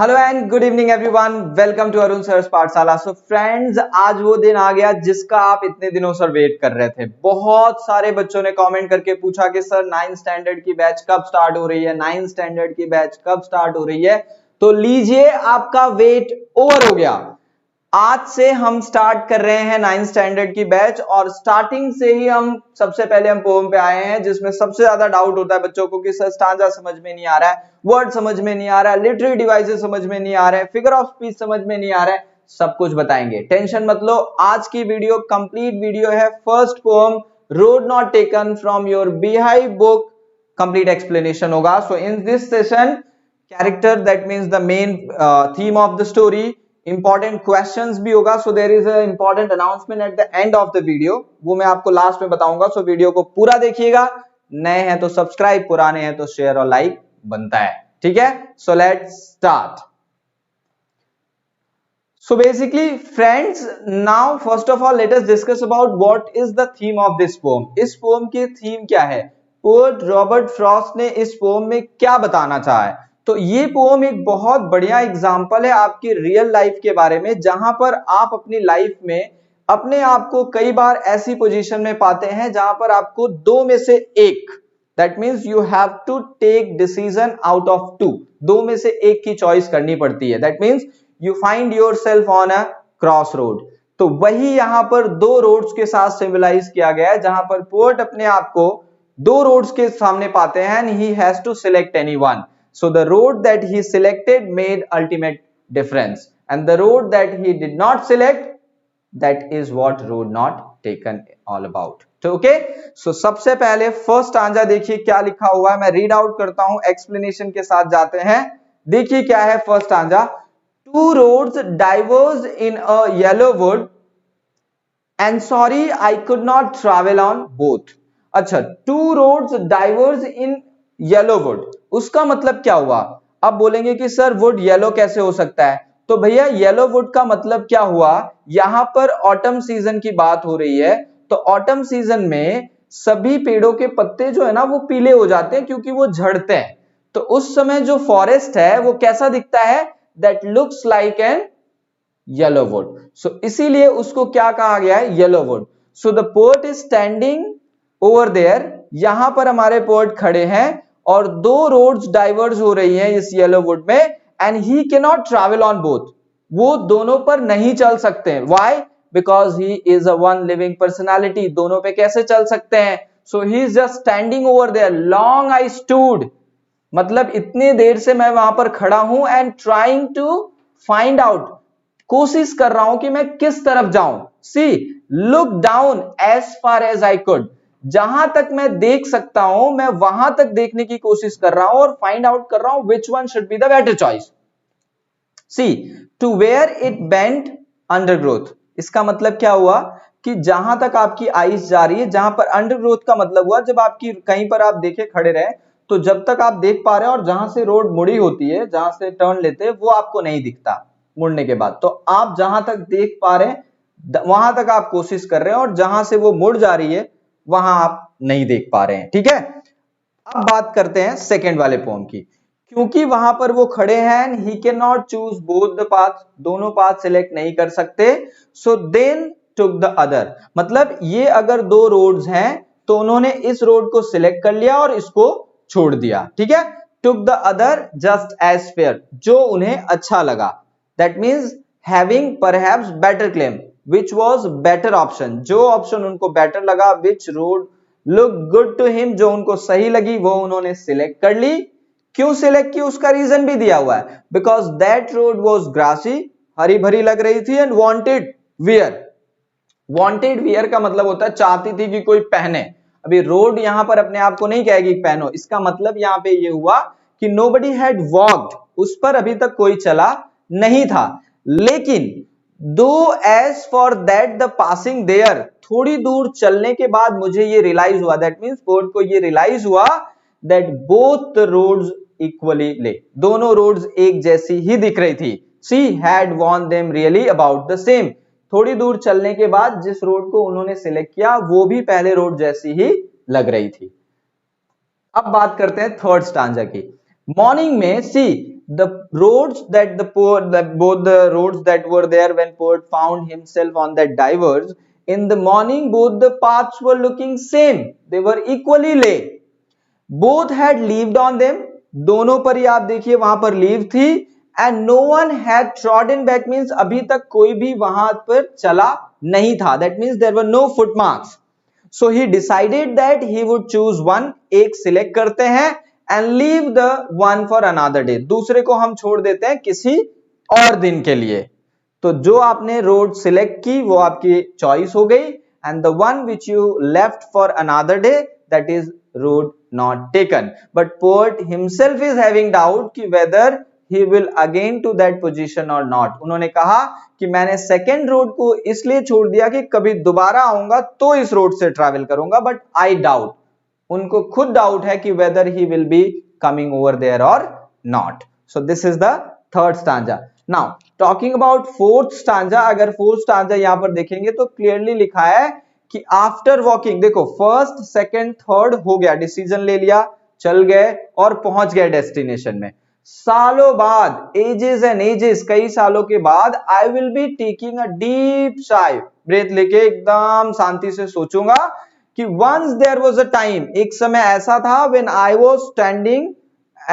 Hello and good evening everyone, welcome to Arun sir's Pathshala. So friends, आज वो दिन आ गया जिसका आप इतने दिनों से वेट कर रहे थे। बहुत सारे बच्चों ने कमेंट करके पूछा कि सर 9th स्टैंडर्ड की बैच कब स्टार्ट हो रही है, 9th स्टैंडर्ड की बैच कब स्टार्ट हो रही है। तो लीजिए, आपका वेट ओवर हो गया। आज से हम स्टार्ट कर रहे हैं 9th स्टैंडर्ड की बैच, और स्टार्टिंग से ही हम सबसे पहले हम पोएम पे आए हैं, जिसमें सबसे ज्यादा डाउट होता है बच्चों को कि सर स्टांजा समझ में नहीं आ रहा है, वर्ड समझ में नहीं आ रहा है, लिटरेरी डिवाइसेस समझ में नहीं आ रहा है, फिगर ऑफ स्पीच समझ में नहीं आ रहा है। सब कुछ बताएंगे, टेंशन मत लो। आज की वीडियो कंप्लीट वीडियो है। First poem road not taken from your beehive book, complete explanation होगा। So in this session, character that means the main theme of the story, important questions भी होगा। So there is a important announcement at the end of the video, वो मैं आपको last में बताऊंगा। So video को पूरा देखिएगा। नए हैं तो सब्सक्राइब, पुराने हैं तो शेयर और लाइक बनता है, ठीक है। So let's start. So basically friends, now first of all let us discuss about what is the theme of this poem. इस पोएम की थीम क्या है, पोएट रॉबर्ट फ्रॉस्ट ने इस पोएम में क्या बताना चाहा है। तो ये पोएम एक बहुत बढ़िया एग्जांपल है आपकी रियल लाइफ के बारे में, जहां पर आप अपनी लाइफ में अपने आप को कई बार ऐसी पोजीशन में पाते हैं जहां पर आपको दो में से एक, that means you have to take decision out of two, दो में से एक की चॉइस करनी पड़ती है। That means you find yourself on a crossroad। तो वही यहां पर दो रोड्स के साथ सिंबलाइज किया गया है, जहां पर पोएट अपने आप को दो रोड्स के सामने पाते हैं and he has to select anyone। So the road that he selected made ultimate difference and the road that he did not select, that is what road not taken all about। तो okay, सो सबसे पहले first आंजा देखिए क्या लिखा हुआ है, मैं read out करता हूं, एक्सप्लेनेशन के साथ जाते हैं। देखिए क्या है first आंजा। Two roads diverged in a yellow wood and sorry I could not travel on both। अच्छा, two roads diverged in yellow wood, उसका मतलब क्या हुआ। अब बोलेंगे कि सर वुड येलो कैसे हो सकता है, तो भैया येलो वुड का मतलब क्या हुआ, यहां पर ऑटम सीजन की बात हो रही है। तो ऑटम सीजन में सभी पेड़ों के पत्ते जो है ना वो पीले हो जाते हैं क्योंकि वो झड़ते हैं। तो उस समय जो फॉरेस्ट है वो कैसा दिखता है, that looks like an yellow wood। so इसीलिए उसको क्या कहा गया है, yellow wood। so the poet is standing over there, यहां पर हमारे पोएट खड़े हैं और दो रोड्स डाइवर्ज हो रही हैं इस येलो वुड में, and he cannot travel on both, वो दोनों पर नहीं चल सकते हैं। why? because he is a one living personality, दोनों पे कैसे चल सकते हैं। so he is just standing over there, long I stood, मतलब इतनी देर से मैं वहां पर खड़ा हूं, and trying to find out, कोशिश कर रहा हूं कि मैं किस तरफ जाऊं। See look down as far as I could, जहां तक मैं देख सकता हूं मैं वहां तक देखने की कोशिश कर रहा हूं और फाइंड आउट कर रहा हूं which one should be the better choice. See to where it bent undergrowth, इसका मतलब क्या हुआ कि जहां तक आपकी आइज जा रही है, जहां पर अंडरग्रोथ का मतलब हुआ जब आपकी कहीं पर आप देखे खड़े रहे तो जब तक आप देख पा रहे हैं और जहां से रोड मुड़ी होती है, जहां से टर्न लेते हैं, वो आपको नहीं दिखता मुड़ने के बाद। तो आप जहां तक देख पा रहे हैं वहां तक आप कोशिश कर रहे हैं, और जहां से वो मुड़ जा रही है वहां आप नहीं देख पा रहे हैं, ठीक है। अब बात करते हैं सेकंड वाले पोएम की। क्योंकि वहां पर वो खड़े हैं, he can not choose both the path, दोनों पाथ सिलेक्ट नहीं कर सकते। So then took the other, मतलब ये अगर दो रोड्स हैं तो उन्होंने इस रोड को सिलेक्ट कर लिया और इसको छोड़ दिया, ठीक है। Took the other just as fair, जो उन्हें अच्छा लगा। That means having perhaps better claim, which was better option, जो ऑप्शन उनको बेटर लगा, which road look good to him, जो उनको सही लगी वो उन्होंने सिलेक्ट कर ली। क्यों सिलेक्ट की उसका रीजन भी दिया हुआ है, because that road was grassy, हरी भरी लग रही थी, and wanted wear, wanted wear का मतलब होता है चाहती थी कि कोई पहने। अभी रोड यहां पर अपने आप को नहीं कहेगी पहनो, इसका मतलब यहां पे ये हुआ कि nobody had walked, उस पर अभी तक कोई चला नहीं था। लेकिन though as for that the passing there, थोड़ी दूर चलने के बाद मुझे ये रियलाइज हुआ, दैट मीन्स पोर्ट को ये रियलाइज हुआ that both the roads equally lay, दोनों रोड्स एक जैसी ही दिख रही थी। she had warned them really about the same, थोड़ी दूर चलने के बाद जिस रोड को उन्होंने सिलेक्ट किया वो भी पहले रोड जैसी ही लग रही थी। अब बात करते हैं थर्ड स्टांजा की। मॉर्निंग में सी the roads that the poet, both the roads that were there when poet found himself on that diverge, in the morning both the paths were looking same, they were equally lay, both had lived on them, दोनों पर ही आप देखिए वहां पर leave थी, and no one had trodden back means अभी तक कोई भी वहां पर चला नहीं था, that means there were no footmarks. So he decided that he would choose one, एक सिलेक्ट करते हैं, and leave the one for another day, दूसरे को हम छोड़ देते हैं किसी और दिन के लिए. तो जो आपने रोड सिलेक्ट की वो आपकी चॉइस हो गई, and the one which you left for another day that is road not taken. But poet himself is having doubt कि whether he will again to that position or not. उन्होंने कहा कि मैंने सेकेंड रोड को इसलिए छोड़ दिया कि कभी दोबारा आऊंगा तो इस रोड से ट्रैवल करूंगा, बट आई डाउट, उनको खुद डाउट है कि whether he will be coming over there or not. So this is the third stanza. Now talking about fourth stanza, अगर fourth stanza यहां पर देखेंगे तो क्लियरली लिखा है कि आफ्टर वॉकिंग, देखो फर्स्ट सेकंड थर्ड हो गया, डिसीजन ले लिया, चल गए और पहुंच गए डेस्टिनेशन में. सालों बाद, एजेस एंड एजेस, कई सालों के बाद, I will be taking a deep sigh, breath लेके एकदम शांति से सोचूंगा कि once there was a time, एक समय ऐसा था, when I was standing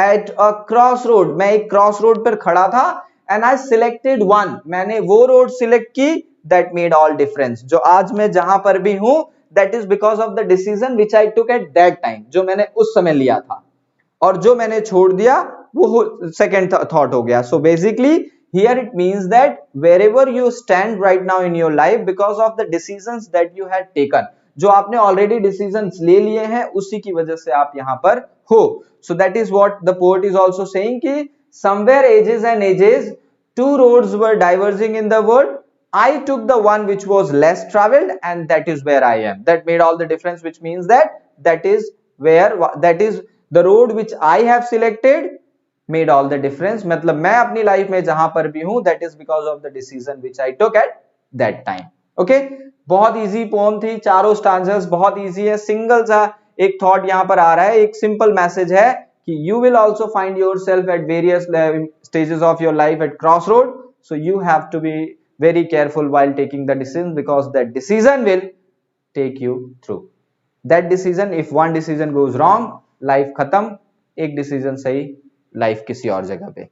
at a cross road, मैं एक क्रॉस रोड पर खड़ा था, एंड आई सिलेक्टेड वन, मैंने वो रोड सिलेक्ट की, that made all difference. जो आज मैं जहां पर भी हूं, that is because of the decision which I took at that time, जो मैंने उस समय लिया था, और जो मैंने छोड़ दिया वो second thought हो गया. So basically here it means that wherever you stand right now in your life, because of the decisions that you had taken, जो आपने already decisions ले लिए हैं, उसी की वजह से आप यहां पर हो. So that is what the poet is also saying कि somewhere ages and ages, two roads were diverging in the world, I took the one which was less traveled, and that is where I am. That made all the difference, which means that that is the road which I have selected made all the difference. मतलब मैं अपनी life में जहां पर भी हूं, that is because of the decision which I took at that time. Okay, बहुत easy pome थी, चारों स्टांजर्स बहुत इजी है, सिंगल सा एक थॉट यहां पर आ रहा है, एक सिंपल मैसेज है कि you will also find yourself at various stages of your life at crossroad, so you have to be very careful while taking the decision, because that decision will take you through. That decision, if one decision goes wrong, life खत्म, एक decision सही, life किसी और जगह पे.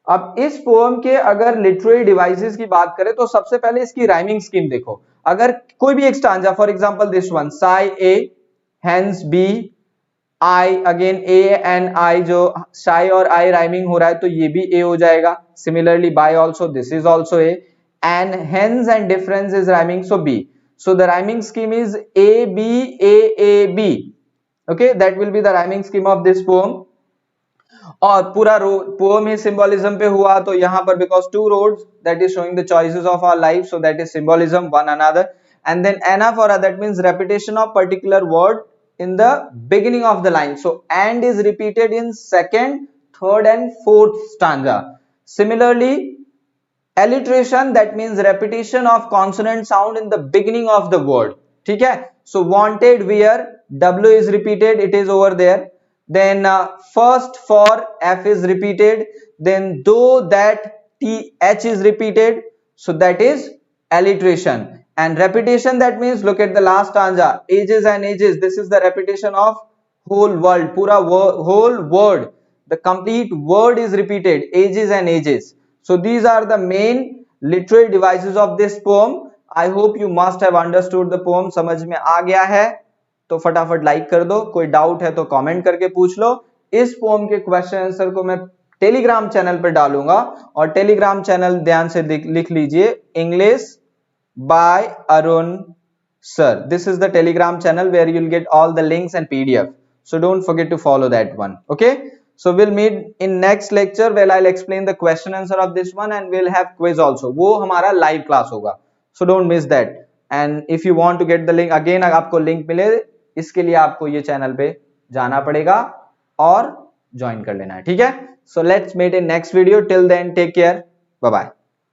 अब इस poem के अगर लिटरेरी डिवाइसेस की बात करें तो सबसे पहले इसकी राइमिंग स्कीम देखो. अगर कोई भी एक stanza, for example this one, sigh A, hence B, I, again A and I, जो शाई और आई राइमिंग हो रहा है तो ये भी ए हो जाएगा. Similarly by also, this is also A, and hence and difference is rhyming, so B. So the rhyming scheme is A B A A B. Okay, that will be the rhyming scheme of this poem. और पूरा poem ही symbolism पे हुआ, तो यहाँ पर because two roads, that is showing the choices of our life, so that is symbolism one another. And then anaphora, that means repetition of particular word in the beginning of the line. So and is repeated in second, third and fourth stanza. Similarly alliteration, that means repetition of consonant sound in the beginning of the word. ठीक है, so wanted, where, W is repeated, it is over there. Then first, for, F is repeated. Then though, that, T, H is repeated, so that is alliteration. And repetition, that means look at the last stanza, ages and ages, this is the repetition of whole world, पूरा whole word, the complete word is repeated, ages and ages. So these are the main literary devices of this poem. I hope you must have understood the poem. समझ में आ गया है तो फटाफट like कर दो, कोई डाउट है तो कमेंट करके पूछ लो. इस पोम के क्वेश्चन आंसर को मैं टेलीग्राम चैनल पर डालूंगा, और टेलीग्राम चैनल ध्यान से लिख लीजिए, English by Arun sir. This is the Telegram channel where you'll get all the links and PDF. So don't forget to follow that one. Okay. So we'll meet in next lecture where I'll explain the question answer of this one, and we'll have quiz also. वो हमारा live class होगा. So don't miss that. And if you want to get the link, again आपको link मिले, इसके लिए आपको ये channel पे जाना पड़ेगा और join कर लेना है. ठीक है? So let's meet in next video. Till then, take care. Bye bye.